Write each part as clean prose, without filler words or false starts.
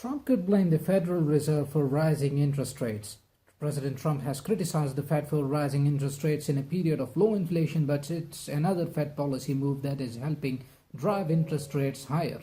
Trump could blame the Federal Reserve for rising interest rates. President Trump has criticized the Fed for rising interest rates in a period of low inflation, but it's another Fed policy move that is helping drive interest rates higher.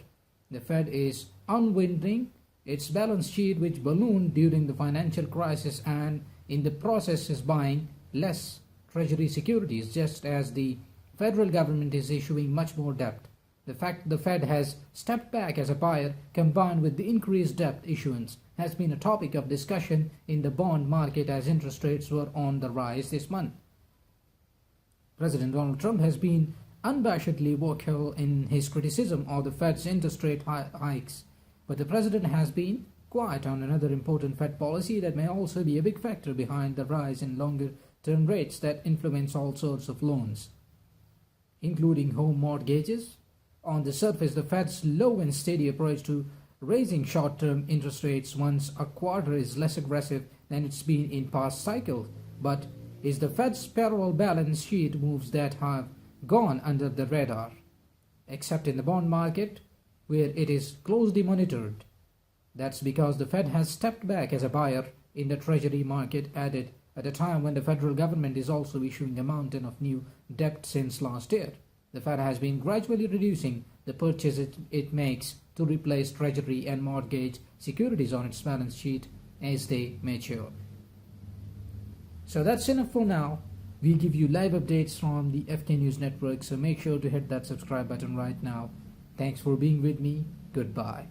The Fed is unwinding its balance sheet, which ballooned during the financial crisis, and in the process is buying less Treasury securities, just as the federal government is issuing much more debt. The fact the Fed has stepped back as a buyer, combined with the increased debt issuance, has been a topic of discussion in the bond market as interest rates were on the rise this month. President Donald Trump has been unabashedly vocal in his criticism of the Fed's interest rate hikes, but the president has been quiet on another important Fed policy that may also be a big factor behind the rise in longer-term rates that influence all sorts of loans, including home mortgages. On the surface, the Fed's slow and steady approach to raising short-term interest rates once a quarter is less aggressive than it's been in past cycles, but is the Fed's parallel balance sheet moves that have gone under the radar, except in the bond market, where it is closely monitored. That's because the Fed has stepped back as a buyer in the Treasury market at a time when the federal government is also issuing a mountain of new debt since last year. The Fed has been gradually reducing the purchases it makes to replace Treasury and mortgage securities on its balance sheet as they mature. So that's enough for now. We give you live updates from the FK News Network, so make sure to hit that subscribe button right now. Thanks for being with me. Goodbye.